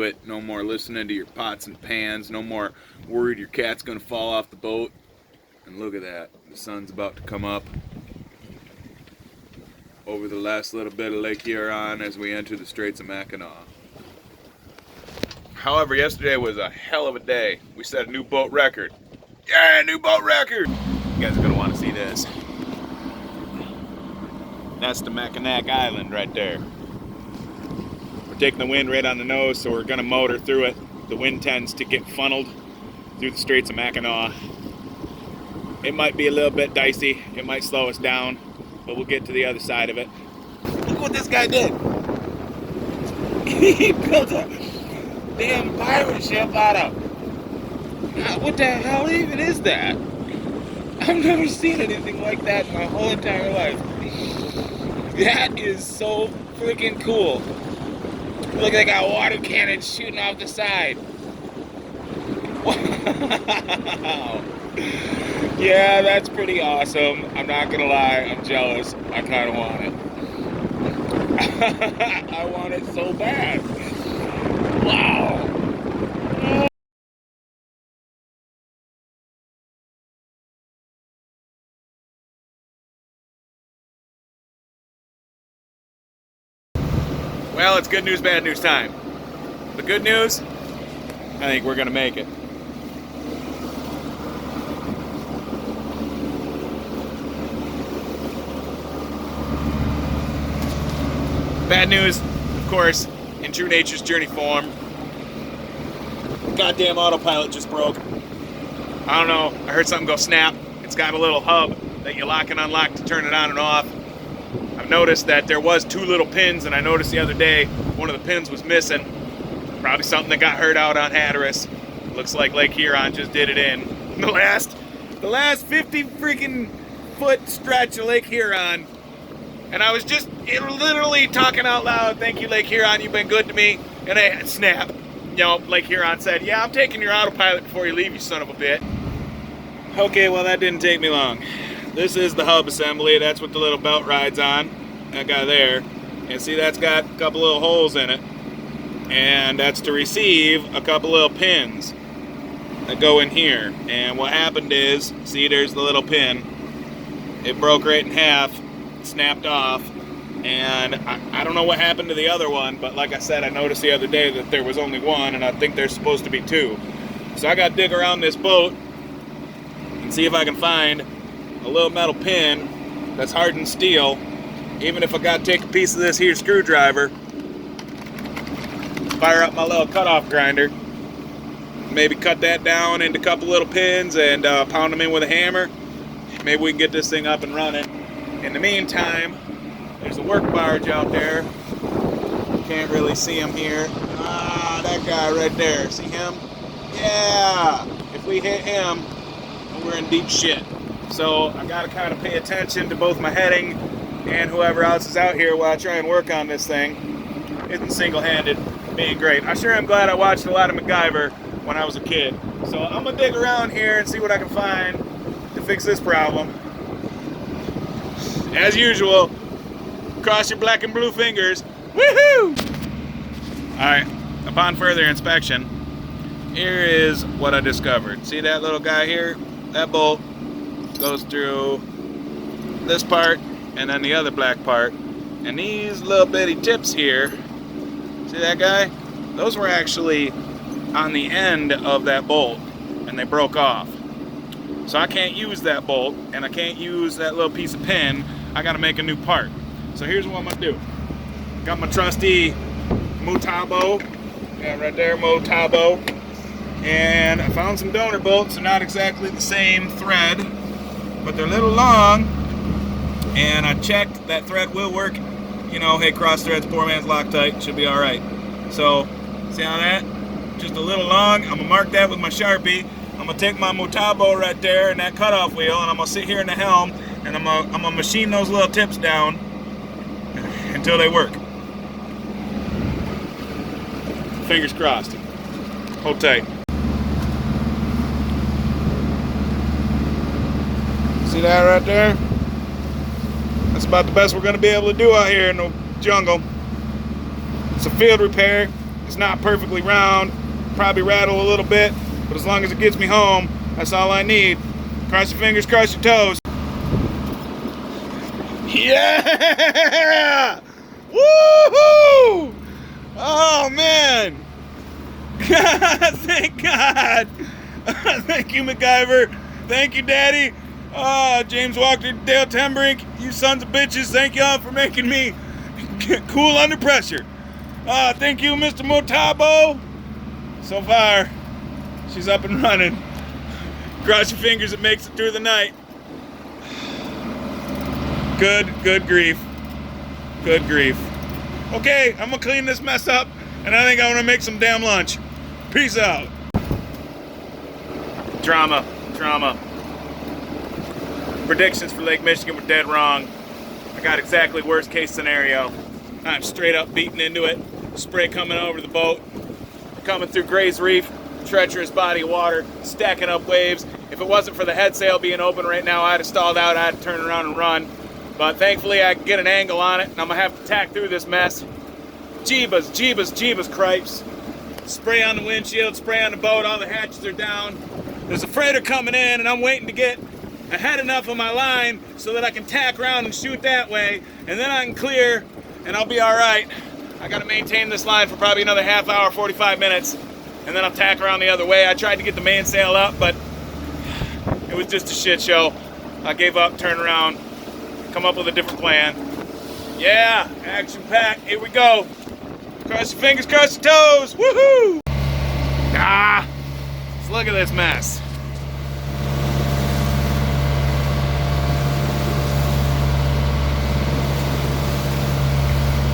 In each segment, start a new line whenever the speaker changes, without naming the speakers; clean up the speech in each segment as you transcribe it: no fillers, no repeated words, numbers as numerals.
it. No more listening to your pots and pans. No more worried your cat's gonna fall off the boat. And look at that. The sun's about to come up over the last little bit of Lake Huron as we enter the Straits of Mackinac. However, yesterday was a hell of a day. We set a new boat record. Yeah, new boat record! You guys are gonna want to see this. That's the Mackinac Island right there. We're taking the wind right on the nose, so we're gonna motor through it. The wind tends to get funneled through the Straits of Mackinac. It might be a little bit dicey. It might slow us down, but we'll get to the other side of it. Look what this guy did. He built a damn pirate ship out of... What the hell even is that? I've never seen anything like that in my whole entire life. That is so freaking cool. Look, they got water cannons shooting off the side. Wow. Yeah, that's pretty awesome. I'm not gonna lie, I'm jealous. I kind of want it. I want it so bad. Wow. Well, it's good news, bad news time. The good news, I think we're gonna make it. Bad news, of course, in true Nature's Journey form. Goddamn autopilot just broke. I don't know, I heard something go snap. It's got a little hub that you lock and unlock to turn it on and off. I've noticed that there was 2 little pins, and I noticed the other day one of the pins was missing. Probably something that got hurt out on Hatteras. Looks like Lake Huron just did it in. The last 50 freaking foot stretch of Lake Huron. And I was just literally talking out loud, thank you Lake Huron, you've been good to me. And I snap. You know, Lake Huron said, yeah, I'm taking your autopilot before you leave, you son of a bitch. Okay, well that didn't take me long. This is the hub assembly. That's what the little belt rides on. That guy there. And see, that's got a couple little holes in it. And that's to receive a couple little pins that go in here. And what happened is, see, there's the little pin. It broke right in half, snapped off. And I don't know what happened to the other one, but like I said, I noticed the other day that there was only one, and I think there's supposed to be 2. So I got to dig around this boat and see if I can find a little metal pin that's hardened steel. Even if I gotta take a piece of this here screwdriver, fire up my little cutoff grinder, maybe cut that down into a couple little pins and pound them in with a hammer. Maybe we can get this thing up and running. In the meantime, there's a work barge out there. Can't really see him here. Ah, that guy right there. See him? Yeah! If we hit him, we're in deep shit. So I gotta kind of pay attention to both my heading and whoever else is out here while I try and work on this thing. Isn't single-handed being great. I sure am glad I watched a lot of MacGyver when I was a kid. So I'm gonna dig around here and see what I can find to fix this problem. As usual, cross your black and blue fingers. Woohoo! Alright, upon further inspection, here is what I discovered. See that little guy here? That bolt goes through this part and then the other black part, and these little bitty tips here, see that guy? Those were actually on the end of that bolt and they broke off. So I can't use that bolt and I can't use that little piece of pin. I gotta make a new part. So here's what I'm gonna do. Got my trusty Motabo, yeah, right there, Motabo, and I found some donor bolts. They're not exactly the same thread, but they're a little long, and I checked that thread will work. You know, hey, cross threads, poor man's Loctite, should be all right. So, see how that? Just a little long. I'm gonna mark that with my Sharpie. I'm gonna take my Motabo right there and that cutoff wheel, and I'm gonna sit here in the helm, and I'm gonna machine those little tips down until they work. Fingers crossed. Hold tight. See that right there? That's about the best we're going to be able to do out here in the jungle. It's a field repair. It's not perfectly round, probably rattle a little bit, but as long as it gets me home, that's all I need. Cross your fingers, cross your toes. Yeah! Woohoo! Oh man! God, thank God! Thank you, MacGyver. Thank you, Daddy. James Walker, Dale Tembrink, you sons of bitches, thank y'all for making me cool under pressure. Thank you, Mr. Motabo. So far, she's up and running. Cross your fingers, it makes it through the night. Good grief. Good grief. Okay, I'm gonna clean this mess up, and I think I wanna make some damn lunch. Peace out. Drama. Predictions for Lake Michigan were dead wrong. I got exactly worst case scenario. I'm straight up beating into it. Spray coming over the boat. Coming through Gray's Reef. Treacherous body of water. Stacking up waves. If it wasn't for the head sail being open right now, I'd have stalled out. I'd have turned around and run. But thankfully I can get an angle on it, and I'm gonna have to tack through this mess. Jeebus cripes. Spray on the windshield, spray on the boat, all the hatches are down. There's a freighter coming in, and I'm waiting to get ahead enough of my line so that I can tack around and shoot that way, and then I can clear, and I'll be all right. I gotta maintain this line for probably another half hour, 45 minutes, and then I'll tack around the other way. I tried to get the mainsail up, but it was just a shit show. I gave up, turned around, come up with a different plan. Yeah, action packed, here we go. Cross your fingers, cross your toes, woohoo! Let's look at this mess.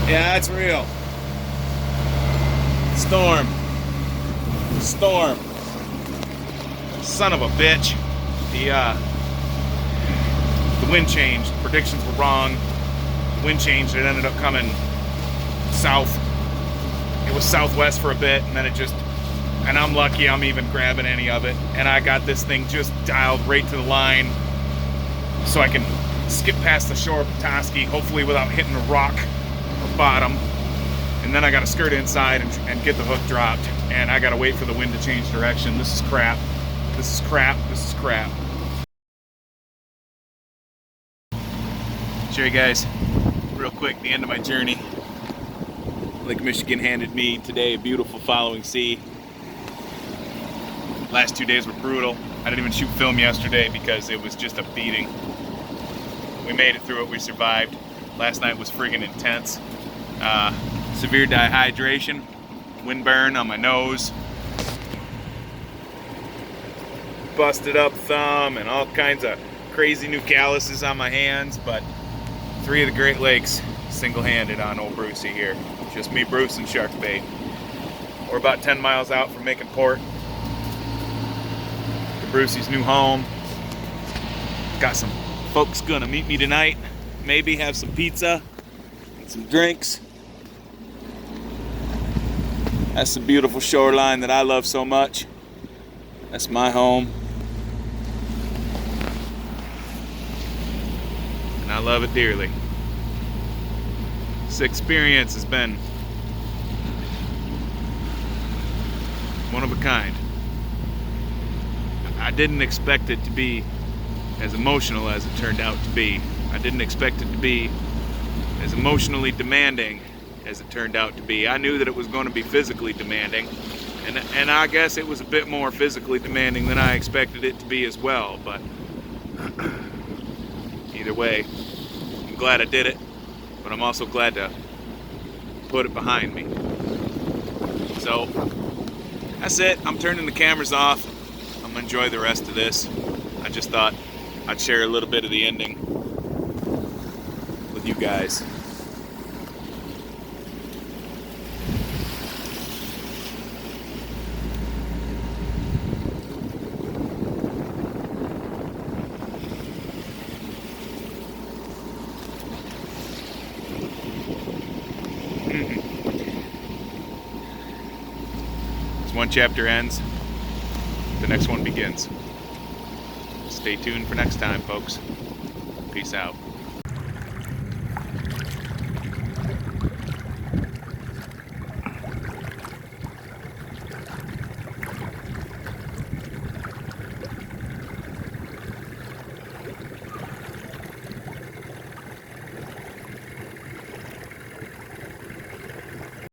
Yeah, that's real. Storm. Son of a bitch. The wind changed. Predictions were wrong. The wind changed. It ended up coming south. It was southwest for a bit, and then it just, and I'm lucky I'm even grabbing any of it. And I got this thing just dialed right to the line so I can skip past the shore of Petoskey, hopefully without hitting a rock or bottom. And then I got to skirt inside and get the hook dropped. And I got to wait for the wind to change direction. This is crap. This is crap. Show you guys real quick the end of my journey. Lake Michigan handed me today a beautiful following sea. Last 2 days were brutal. I didn't even shoot film yesterday because it was just a beating. We made it through it, we survived. Last night was friggin' intense. Severe dehydration, windburn on my nose, busted up thumb, and all kinds of crazy new calluses on my hands, but 3 of the Great Lakes single-handed on old Brucey here. Just me, Bruce, and shark bait. We're about 10 miles out from making port to Brucey's new home. Got some folks gonna meet me tonight. Maybe have some pizza and some drinks. That's the beautiful shoreline that I love so much. That's my home. And I love it dearly. This experience has been one of a kind. I didn't expect it to be as emotional as it turned out to be. I didn't expect it to be as emotionally demanding as it turned out to be. I knew that it was going to be physically demanding, and I guess it was a bit more physically demanding than I expected it to be as well, but either way, I'm glad I did it, but I'm also glad to put it behind me. So that's it. I'm turning the cameras off. I'm gonna enjoy the rest of this. I just thought I'd share a little bit of the ending with you guys. As one chapter ends, the next one begins. Stay tuned for next time, folks. Peace out.